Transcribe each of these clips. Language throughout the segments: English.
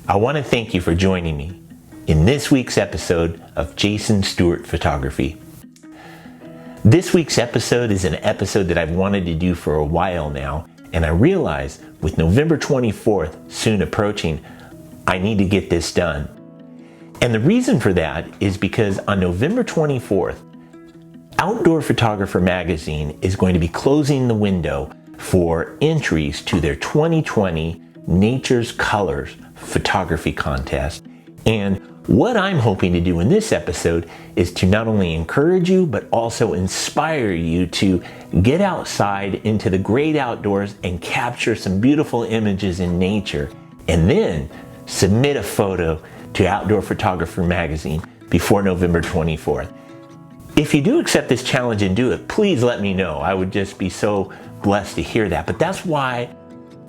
I want to thank you for joining me in this week's episode of Jason Stewart Photography. This week's episode is an episode that I've wanted to do for a while now, and I realize with November 24th soon approaching, I need to get this done. And the reason for that is because on November 24th, Outdoor Photographer Magazine is going to be closing the window for entries to their 2020 Nature's Colors photography contest. And what I'm hoping to do in this episode is to not only encourage you, but also inspire you to get outside into the great outdoors and capture some beautiful images in nature, and then submit a photo to Outdoor Photographer Magazine before November 24th. If you do accept this challenge and do it, please let me know. I would just be so blessed to hear that. But that's why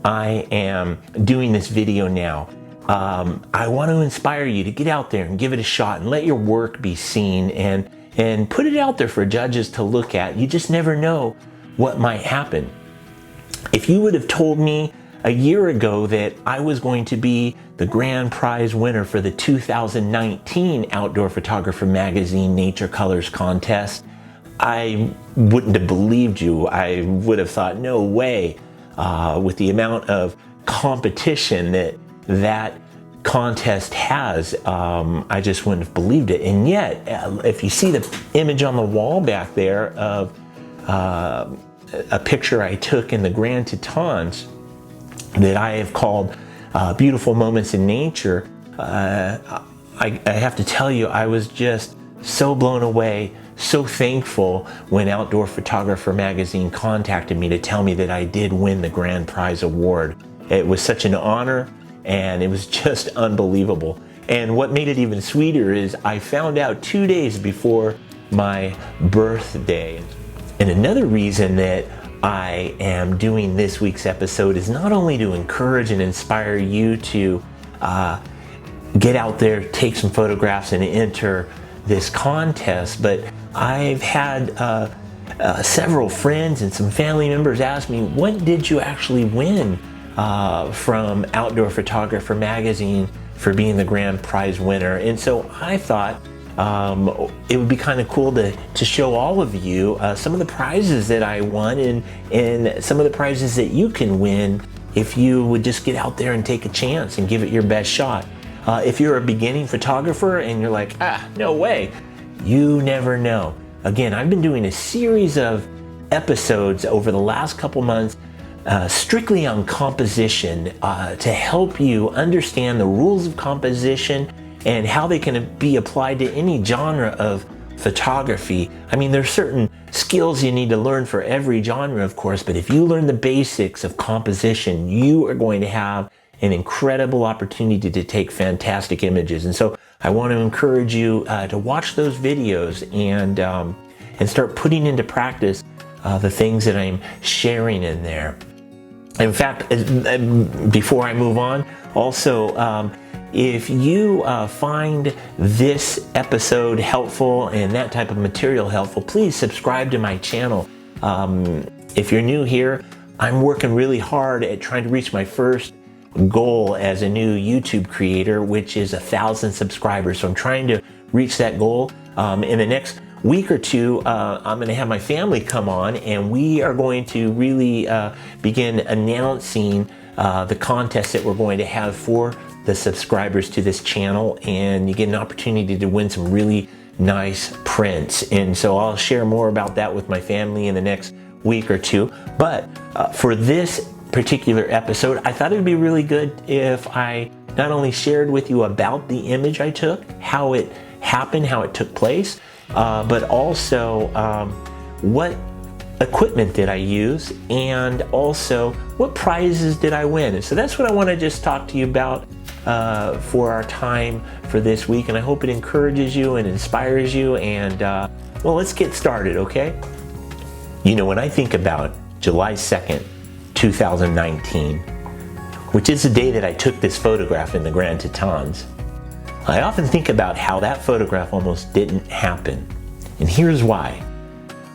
I am doing this video now. I want to inspire you to get out there and give it a shot and let your work be seen and put it out there for judges to look at. You just never know what might happen. If you would have told me a year ago that I was going to be the grand prize winner for the 2019 Outdoor Photographer Magazine Nature Colors contest, I wouldn't have believed you. I would have thought, no way, with the amount of competition that contest has, I just wouldn't have believed it. And yet, if you see the image on the wall back there of a picture I took in the Grand Tetons that I have called Beautiful Moments in Nature, I have to tell you, I was just so blown away, so thankful when Outdoor Photographer Magazine contacted me to tell me that I did win the grand prize award. It was such an honor, and it was just unbelievable. And what made it even sweeter is I found out 2 days before my birthday. And another reason that I am doing this week's episode is not only to encourage and inspire you to get out there, take some photographs, and enter this contest, but I've had several friends and some family members ask me, what did you actually win from Outdoor Photographer Magazine for being the grand prize winner? And so I thought it would be kind of cool to show all of you some of the prizes that I won and some of the prizes that you can win if you would just get out there and take a chance and give it your best shot. If you're a beginning photographer and you're like, no way, you never know. Again, I've been doing a series of episodes over the last couple months strictly on composition to help you understand the rules of composition and how they can be applied to any genre of photography. I mean, there's certain skills you need to learn for every genre, of course, but if you learn the basics of composition, you are going to have an incredible opportunity to take fantastic images. And so I want to encourage you to watch those videos and start putting into practice the things that I'm sharing in there. In fact, before I move on, also, if you find this episode helpful and that type of material helpful, please subscribe to my channel. If you're new here, I'm working really hard at trying to reach my first goal as a new YouTube creator, which is 1,000 subscribers. So I'm trying to reach that goal. In the next week or two, I'm going to have my family come on, and we are going to really begin announcing the contest that we're going to have for the subscribers to this channel, and you get an opportunity to win some really nice prints. And so I'll share more about that with my family in the next week or two. But for this particular episode, I thought it would be really good if I not only shared with you about the image I took, how it happened, how it took place, but also what equipment did I use, and also what prizes did I win. And so that's what I want to just talk to you about for our time for this week, and I hope it encourages you and inspires you. And well, let's get started, okay? You know, when I think about July 2nd, 2019, which is the day that I took this photograph in the Grand Tetons, I often think about how that photograph almost didn't happen. And here's why.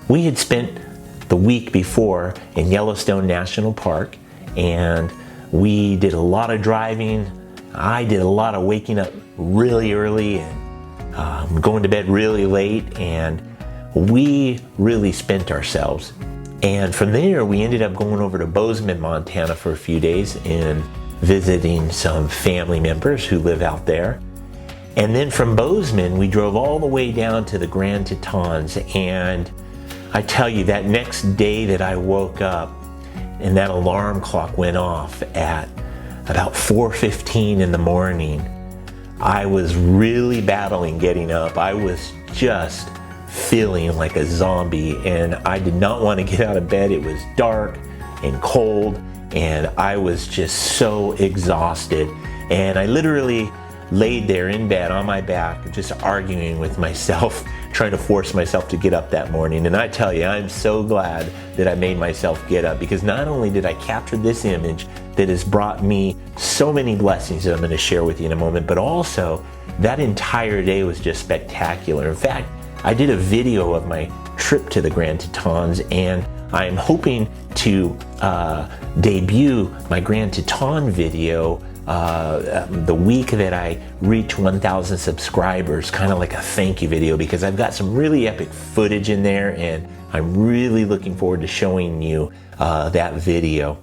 We had spent the week before in Yellowstone National Park, and we did a lot of driving, I did a lot of waking up really early and going to bed really late, and we really spent ourselves. And from there, we ended up going over to Bozeman, Montana for a few days and visiting some family members who live out there. And then from Bozeman, we drove all the way down to the Grand Tetons. And I tell you, that next day that I woke up and that alarm clock went off at about 4:15 in the morning, I was really battling getting up. I was just feeling like a zombie, and I did not want to get out of bed. It was dark and cold, and I was just so exhausted. And I literally laid there in bed on my back, just arguing with myself, trying to force myself to get up that morning. And I tell you, I'm so glad that I made myself get up, because not only did I capture this image that has brought me so many blessings that I'm going to share with you in a moment, but also that entire day was just spectacular. In fact, I did a video of my trip to the Grand Tetons, and I'm hoping to debut my Grand Teton video the week that I reach 1,000 subscribers, kind of like a thank you video, because I've got some really epic footage in there, and I'm really looking forward to showing you that video.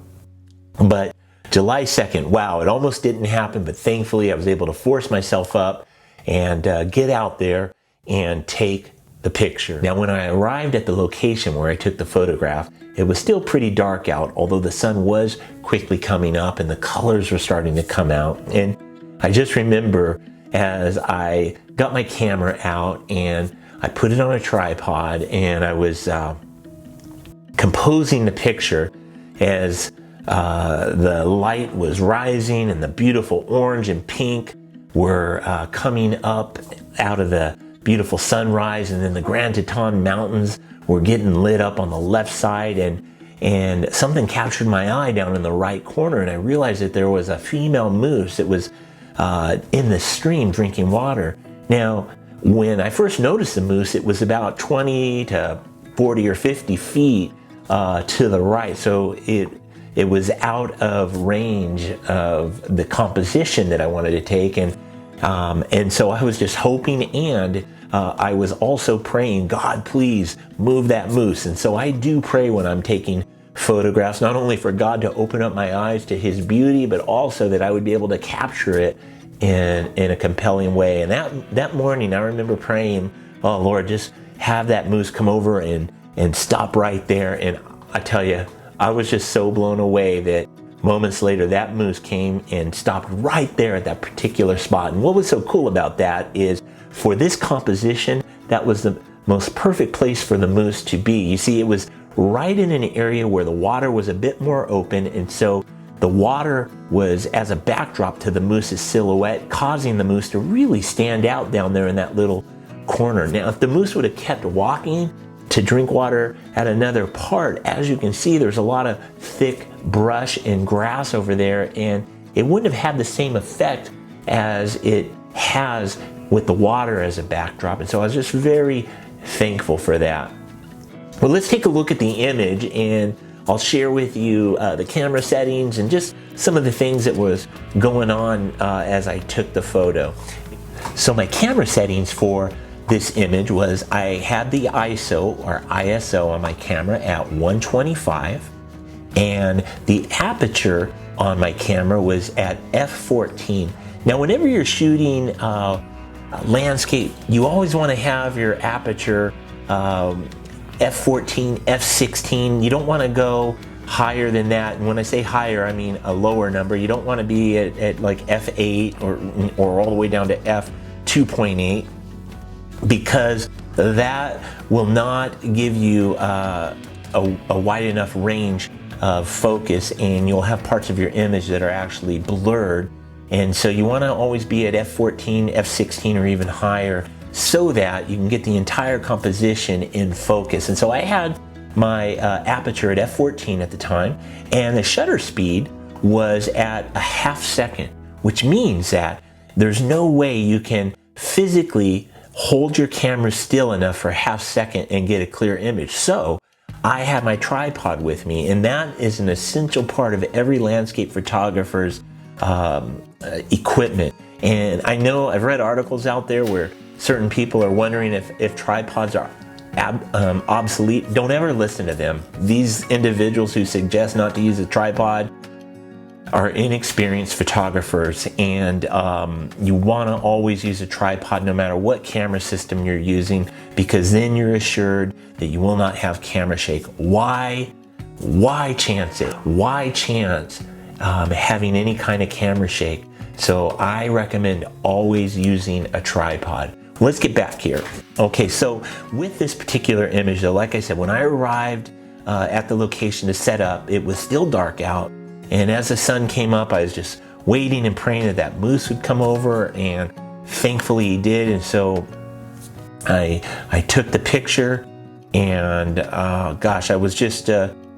But July 2nd, wow, it almost didn't happen, but thankfully I was able to force myself up and get out there and take the picture. Now, when I arrived at the location where I took the photograph, it was still pretty dark out, although the sun was quickly coming up and the colors were starting to come out. And I just remember as I got my camera out and I put it on a tripod and I was composing the picture as the light was rising and the beautiful orange and pink were coming up out of the beautiful sunrise, and then the Grand Teton Mountains were getting lit up on the left side, and something captured my eye down in the right corner, and I realized that there was a female moose that was in the stream drinking water. Now, when I first noticed the moose, it was about 20 to 40 or 50 feet to the right, so it was out of range of the composition that I wanted to take, and so I was just hoping, and I was also praying, God, please move that moose. And so I do pray when I'm taking photographs, not only for God to open up my eyes to His beauty, but also that I would be able to capture it in a compelling way. And that morning, I remember praying, oh Lord, just have that moose come over and stop right there. And I tell you, I was just so blown away that moments later, that moose came and stopped right there at that particular spot. And what was so cool about that is, for this composition, that was the most perfect place for the moose to be. You see, it was right in an area where the water was a bit more open, and so the water was as a backdrop to the moose's silhouette, causing the moose to really stand out down there in that little corner. Now, if the moose would have kept walking to drink water at another part, as you can see, there's a lot of thick brush and grass over there, and it wouldn't have had the same effect as it has with the water as a backdrop. And so I was just very thankful for that. Well, let's take a look at the image, and I'll share with you the camera settings and just some of the things that was going on as I took the photo. So my camera settings for this image was, I had the ISO or ISO on my camera at 125, and the aperture on my camera was at f14. Now, whenever you're shooting landscape, you always want to have your aperture f14, f16. You don't want to go higher than that. And when I say higher, I mean a lower number. You don't want to be at like f8 or all the way down to f2.8, because that will not give you a wide enough range of focus, and you'll have parts of your image that are actually blurred. And so you want to always be at f14, f16, or even higher, so that you can get the entire composition in focus. And so I had my aperture at f14 at the time, and the shutter speed was at a half second, which means that there's no way you can physically hold your camera still enough for a half second and get a clear image. So I had my tripod with me, and that is an essential part of every landscape photographer's equipment. And I know I've read articles out there where certain people are wondering if tripods are obsolete. Don't ever listen to them. These individuals who suggest not to use a tripod are inexperienced photographers, and you want to always use a tripod no matter what camera system you're using, because then you're assured that you will not have camera shake. Why chance it? Why chance having any kind of camera shake? So I recommend always using a tripod. Let's get back here. Okay, so with this particular image though, like I said, when I arrived at the location to set up, it was still dark out. And as the sun came up, I was just waiting and praying that moose would come over, and thankfully he did. And so I took the picture, and gosh, I was just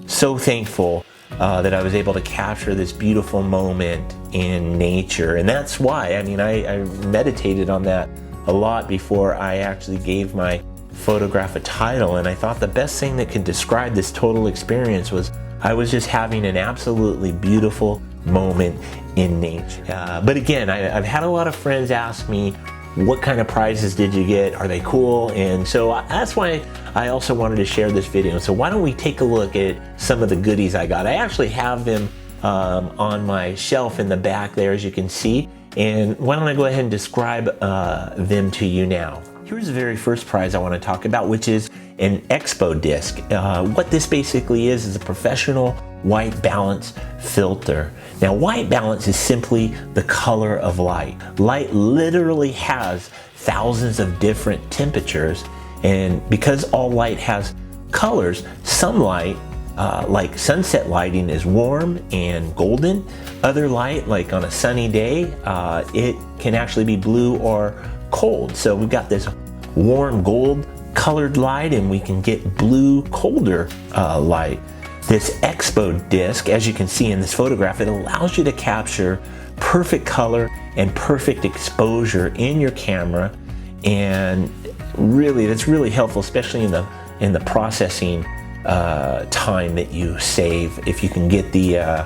so thankful that I was able to capture this beautiful moment in nature. And that's why, I mean, I meditated on that a lot before I actually gave my photograph a title. And I thought the best thing that could describe this total experience was I was just having an absolutely beautiful moment in nature. But again, I've had a lot of friends ask me, what kind of prizes did you get? Are they cool? And so that's why I also wanted to share this video. So why don't we take a look at some of the goodies I got. I actually have them on my shelf in the back there, as you can see. And why don't I go ahead and describe them to you now. Here's the very first prize I want to talk about, which is an Expo disc. What this basically is a professional white balance filter. Now, white balance is simply the color of light. Light literally has thousands of different temperatures, and because all light has colors, some light, like sunset lighting, is warm and golden. Other light, like on a sunny day, it can actually be blue or cold. So we've got this warm gold colored light, and we can get blue colder light. This Expo disc, as you can see in this photograph, it allows you to capture perfect color and perfect exposure in your camera, and really that's really helpful, especially in the processing time that you save if you can get the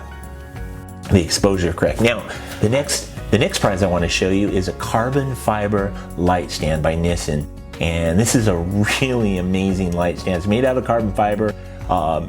exposure correct. Now, the next prize I want to show you is a carbon fiber light stand by Nissin. And this is a really amazing light stand. It's made out of carbon fiber.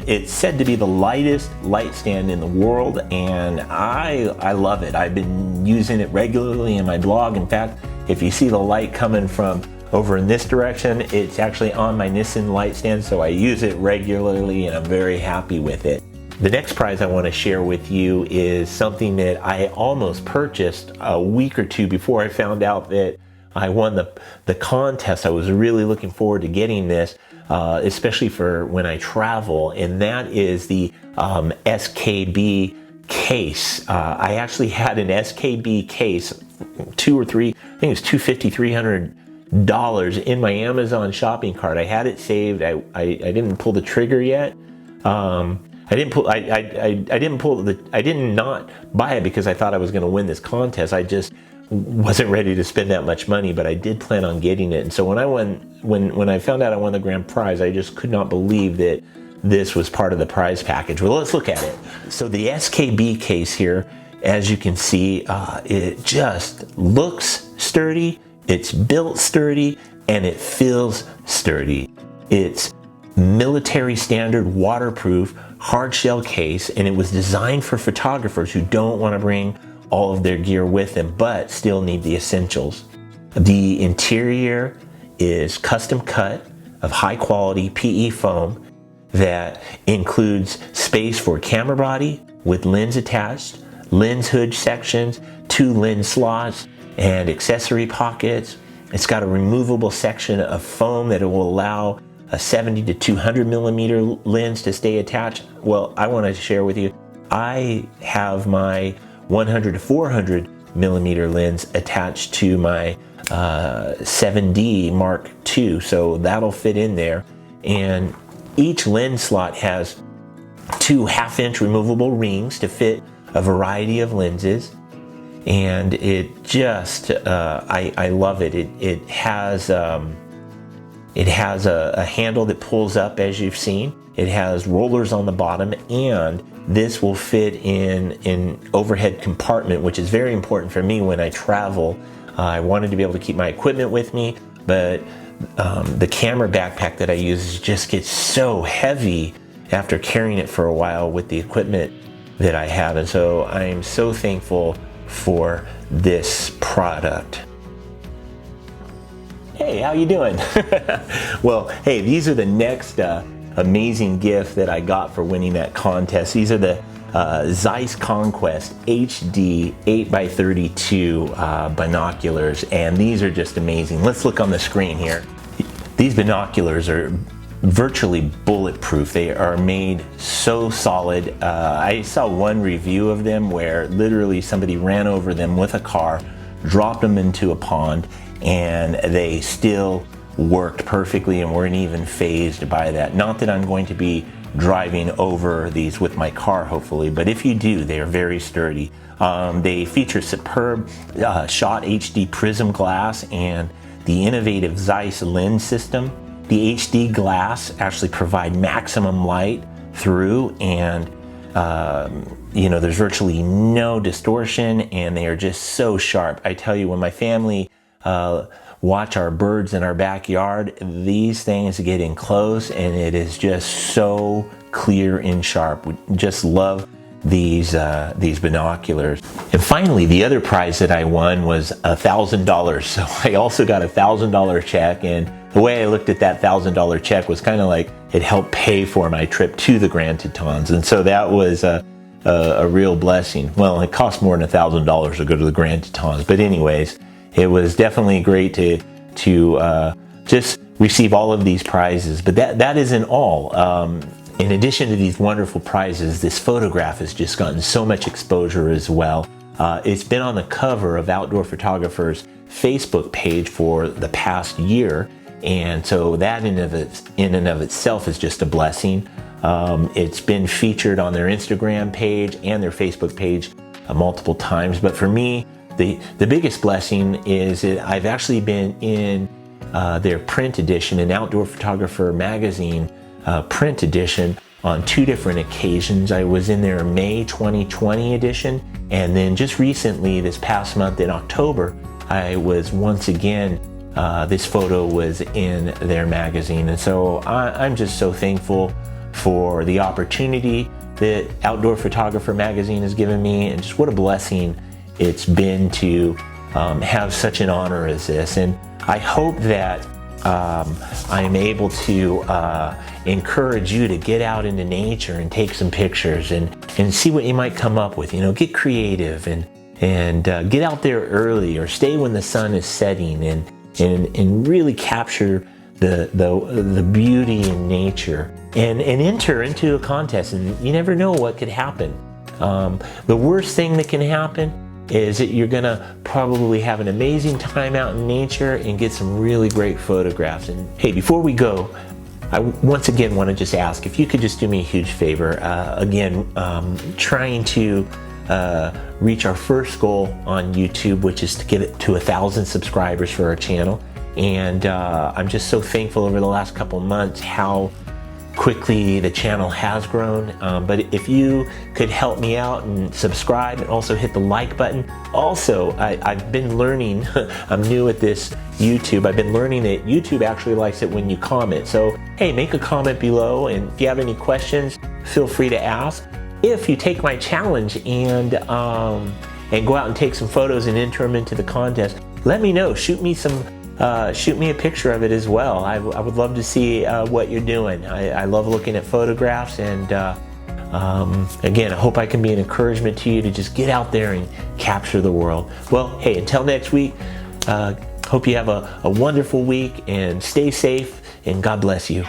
It's said to be the lightest light stand in the world, and I love it. I've been using it regularly in my blog. In fact, if you see the light coming from over in this direction, it's actually on my Nissin light stand, so I use it regularly and I'm very happy with it. The next prize I want to share with you is something that I almost purchased a week or two before I found out that I won the contest. I was really looking forward to getting this, especially for when I travel, and that is the SKB case. I actually had an SKB case, I think it was $250, $300 in my Amazon shopping cart. I had it saved. I didn't pull the trigger yet. I did not buy it because I thought I was going to win this contest. I just wasn't ready to spend that much money, but I did plan on getting it. And so when I found out I won the grand prize, I just could not believe that this was part of the prize package. Well, let's look at it. So the SKB case here, as you can see, it just looks sturdy, it's built sturdy, and it feels sturdy. It's military standard waterproof hard shell case, and it was designed for photographers who don't want to bring all of their gear with them but still need the essentials. The interior is custom cut of high quality PE foam that includes space for camera body with lens attached, lens hood sections, 2 lens slots, and accessory pockets. It's got a removable section of foam that will allow a 70 to 200 millimeter lens to stay attached. Well, I want to share with you, I have my 100 to 400 millimeter lens attached to my 7D Mark II, so that'll fit in there. And each lens slot has 2 half-inch removable rings to fit a variety of lenses, and it just I love it. It has It has a handle that pulls up, as you've seen. It has rollers on the bottom, and this will fit in an overhead compartment, which is very important for me when I travel. I wanted to be able to keep my equipment with me, but the camera backpack that I use just gets so heavy after carrying it for a while with the equipment that I have. And so I'm so thankful for this product. Hey, how you doing? Well, hey, these are the next amazing gift that I got for winning that contest. These are the Zeiss Conquest HD 8x32 binoculars, and these are just amazing. Let's look on the screen here. These binoculars are virtually bulletproof. They are made so solid. I saw one review of them where literally somebody ran over them with a car, dropped them into a pond, and they still worked perfectly and weren't even phased by that. Not that I'm going to be driving over these with my car, hopefully, but if you do, they are very sturdy. They feature superb shot HD prism glass and the innovative Zeiss lens system. The HD glass actually provide maximum light through, and there's virtually no distortion, and they are just so sharp. I tell you, when my family watch our birds in our backyard, these things get in close and it is just so clear and sharp. We just love these binoculars. And finally, the other prize that I won was $1,000. So I also got a $1,000 check, and the way I looked at that $1,000 check was kind of like it helped pay for my trip to the Grand Tetons. And so that was a real blessing. Well, it cost more than $1,000 to go to the Grand Tetons, but anyways, it was definitely great to just receive all of these prizes. But that isn't all. In addition to these wonderful prizes, this photograph has just gotten so much exposure as well. It's been on the cover of Outdoor Photographer's Facebook page for the past year, and so that in and of itself is just a blessing. It's been featured on their Instagram page and their Facebook page multiple times, but for me, the biggest blessing is that I've actually been in their print edition, an Outdoor Photographer magazine print edition, on 2 different occasions. I was in their May 2020 edition, and then just recently, this past month in October, I was once again, this photo was in their magazine. And so I'm just so thankful for the opportunity that Outdoor Photographer magazine has given me, and just what a blessing it's been to have such an honor as this. And I hope that I am able to encourage you to get out into nature and take some pictures and see what you might come up with. Get creative and get out there early, or stay when the sun is setting, and really capture the beauty in nature, and enter into a contest. And you never know what could happen. The worst thing that can happen is that you're gonna probably have an amazing time out in nature and get some really great photographs. And hey, before we go, I once again want to just ask if you could just do me a huge favor. Trying to reach our first goal on YouTube, which is to get it to 1,000 subscribers for our channel. And I'm just so thankful over the last couple months how quickly the channel has grown. But if you could help me out and subscribe, and also hit the like button. Also, I've been learning, I'm new at this YouTube, I've been learning that YouTube actually likes it when you comment. So hey, make a comment below, and if you have any questions, feel free to ask. If you take my challenge and go out and take some photos and enter them into the contest, let me know. Shoot me a picture of it as well. I would love to see what you're doing. I love looking at photographs, and again, I hope I can be an encouragement to you to just get out there and capture the world. Well, hey, until next week, hope you have a wonderful week, and stay safe, and God bless you.